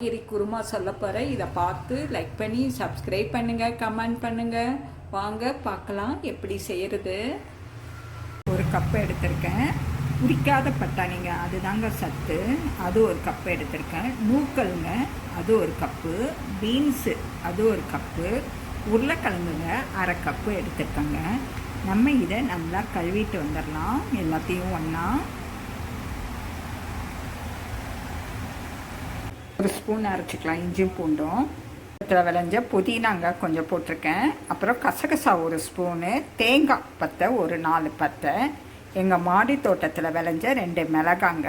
காய்கறி குருமா சொல்ல போகிறேன். இதை பார்த்து லைக் பண்ணி சப்ஸ்கிரைப் பண்ணுங்கள், கமெண்ட் பண்ணுங்கள். வாங்க பார்க்கலாம் எப்படி செய்கிறது. ஒரு கப்பு எடுத்திருக்கேன். உரிக்காத பட்டாணிங்க, அதுதாங்க சத்து. அது ஒரு கப்பு எடுத்திருக்கேன். நூக்கல்ங்க, அது ஒரு கப்பு. பீன்ஸு, அது ஒரு கப்பு. உருளைக்கிழங்குங்க, அரை கப்பு எடுத்துருக்கேங்க. நம்ம இதை நல்லா கழுவிட்டு வந்துடலாம் எல்லாத்தையும் ஒன்றா. ஒரு ஸ்பூன் அரைச்சிக்கலாம் இஞ்சியும் பூண்டும். விளைஞ்ச புதினாங்க கொஞ்சம் போட்டிருக்கேன். அப்புறம் கசகசா ஒரு ஸ்பூனு, தேங்காய் பத்தை ஒரு 4 பத்தை, எங்கள் மாடி தோட்டத்தில் விளைஞ்ச 2 மிளகாங்க,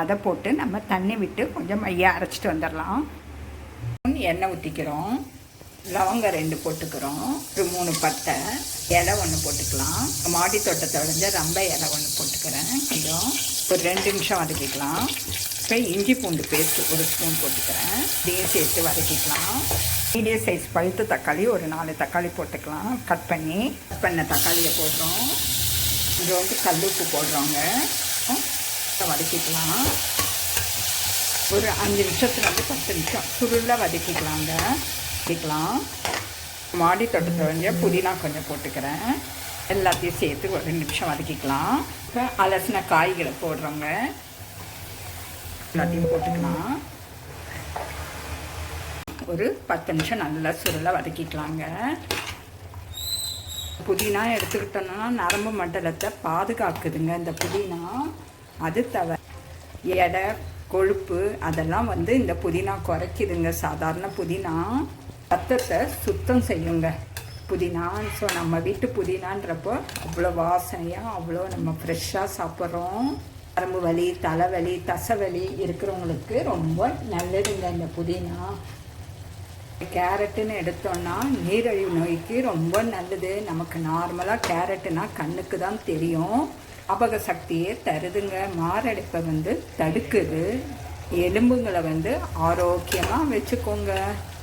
அதை போட்டு நம்ம தண்ணி விட்டு கொஞ்சம் மையாக அரைச்சிட்டு வந்துடலாம். எண்ணெய் ஊற்றிக்கிறோம். லவங்க 2 போட்டுக்கிறோம். ஒரு 3 பட்டை, இலை 1 போட்டுக்கலாம். மாடி தோட்டத்தை விளைஞ்ச ரம்பை இலை 1 போட்டுக்கிறேன். கொஞ்சம் ஒரு 2 நிமிஷம் வதக்கிக்கலாம். இப்போ இஞ்சி பூண்டு பேஸ்ட்டு ஒரு ஸ்பூன் போட்டுக்கிறேன். இதையும் சேர்த்து வதக்கிக்கலாம். மீடியம் சைஸ் பழுத்த தக்காளி ஒரு 4 தக்காளி போட்டுக்கலாம். கட் பண்ண தக்காளியை போடுறோம். கொஞ்சோண்டு கல் உப்பு போடுறோங்க. வதக்கிக்கலாம். ஒரு 5 நிமிஷத்துலேருந்து 10 நிமிஷம் சுருளாக வதக்கிக்கலாங்க. வதக்கிக்கலாம். மாடி தோட்டத்தை வந்து புதினா கொஞ்சம் போட்டுக்கிறேன். எல்லாத்தையும் சேர்த்து ஒரு 2 நிமிஷம் வதக்கிக்கலாம். இப்போ அலசின காய்களை போடுறோங்க. எல்லாத்தையும் போட்டுக்கலாம். ஒரு 10 நிமிஷம் நல்லா சுருளை வதக்கிக்கலாங்க. புதினா எடுத்துக்கிட்டோம்னா நரம்பு மண்டலத்தை பாதுகாக்குதுங்க இந்த புதினா. அது தவிர எடை கொழுப்பு அதெல்லாம் வந்து இந்த புதினா குறைக்குதுங்க. சாதாரண புதினா ரத்தத்தை சுத்தம் செய்யுங்க புதினா. ஸோ நம்ம வீட்டு புதினான்றப்போ அவ்வளோ வாசனையாக அவ்வளோ நம்ம ஃப்ரெஷ்ஷாக சாப்பிட்றோம். நரம்பு வலி, தலைவலி, தசைவலி இருக்கிறவங்களுக்கு ரொம்ப நல்லதுங்க இந்த புதினா. கேரட்டுன்னு எடுத்தோன்னா நீரிழிவு நோய்க்கு ரொம்ப நல்லது. நமக்கு நார்மலாக கேரட்டுனா கண்ணுக்கு தான் தெரியும். ஞாபக சக்தியே தருதுங்க. மாரடைப்பை வந்து தடுக்குது. எலும்புங்களை வந்து ஆரோக்கியமாக வச்சுக்கோங்க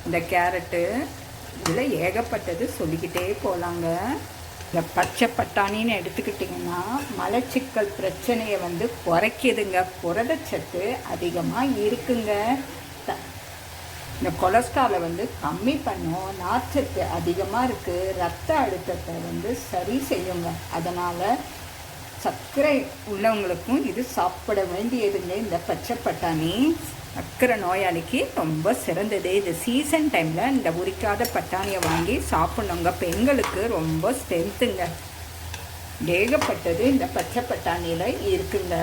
இந்த கேரட்டு. இதில் ஏகப்பட்டது சொல்லிக்கிட்டே போகலாங்க. இந்த பச்சை பட்டாணின்னு எடுத்துக்கிட்டிங்கன்னா மலச்சிக்கல் பிரச்சனையை வந்து குறைக்கிதுங்க. புரதச்சத்து அதிகமாக இருக்குங்க. இந்த கொலஸ்ட்ராலை வந்து கம்மி பண்ணும். நார்ச்சத்து அதிகமாக இருக்குது. ரத்த அழுத்தத்தை வந்து சரி செய்யுங்க. அதனால் சர்க்கரை உள்ளவங்களுக்கும் இது சாப்பிட வேண்டியதுங்க. இந்த பச்சை பட்டாணி சர்க்கரை நோயாளிக்கு ரொம்ப சிறந்தது. இது சீசன் டைமில் இந்த உரிக்காத பட்டாணியை வாங்கி சாப்பிட்ணுங்க. பெண்களுக்கு ரொம்ப ஸ்ட்ரென்த்துங்க. ஏகப்பட்டது இந்த பச்சை பட்டாணியில் இருக்குங்க.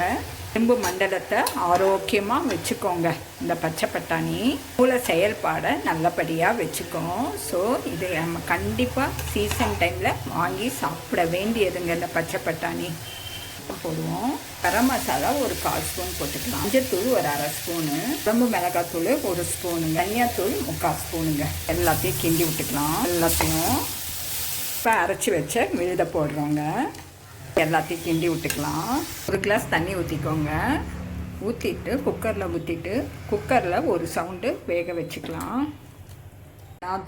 எலும்பு மண்டலத்தை ஆரோக்கியமாக வச்சுக்கோங்க இந்த பச்சை பட்டாணி. மூளை செயல்பாடை நல்லபடியாக வச்சுக்கோம். ஸோ இது நம்ம கண்டிப்பாக சீசன் டைமில் வாங்கி சாப்பிட வேண்டியதுங்க இந்த பச்சை பட்டாணி. போடுவோம். கரம் மசாலா ஒரு 1/4 ஸ்பூன் போட்டுக்கலாம். மஞ்சத்தூள் ஒரு 1/2 ஸ்பூனு, குழம்பு மிளகாத்தூள் 1 ஸ்பூனு, தனியாத்தூள் 3/4 ஸ்பூனுங்க. எல்லாத்தையும் கிண்டி விட்டுக்கலாம். எல்லாத்தையும் இப்போ அரைச்சி வச்ச விழுத போடுறோங்க. எல்லாத்தையும் கிண்டி விட்டுக்கலாம். 1 கிளாஸ் தண்ணி ஊற்றிக்கோங்க. ஊற்றிட்டு குக்கரில் ஒரு சவுண்டு வேக வச்சுக்கலாம்.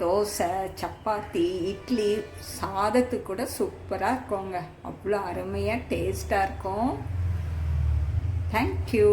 தோசை, சப்பாத்தி, இட்லி, சாதத்துக்கு கூட சூப்பராக இருக்குங்க. அவ்வளோ அருமையாக டேஸ்ட்டாக இருக்கும். தேங்க்யூ.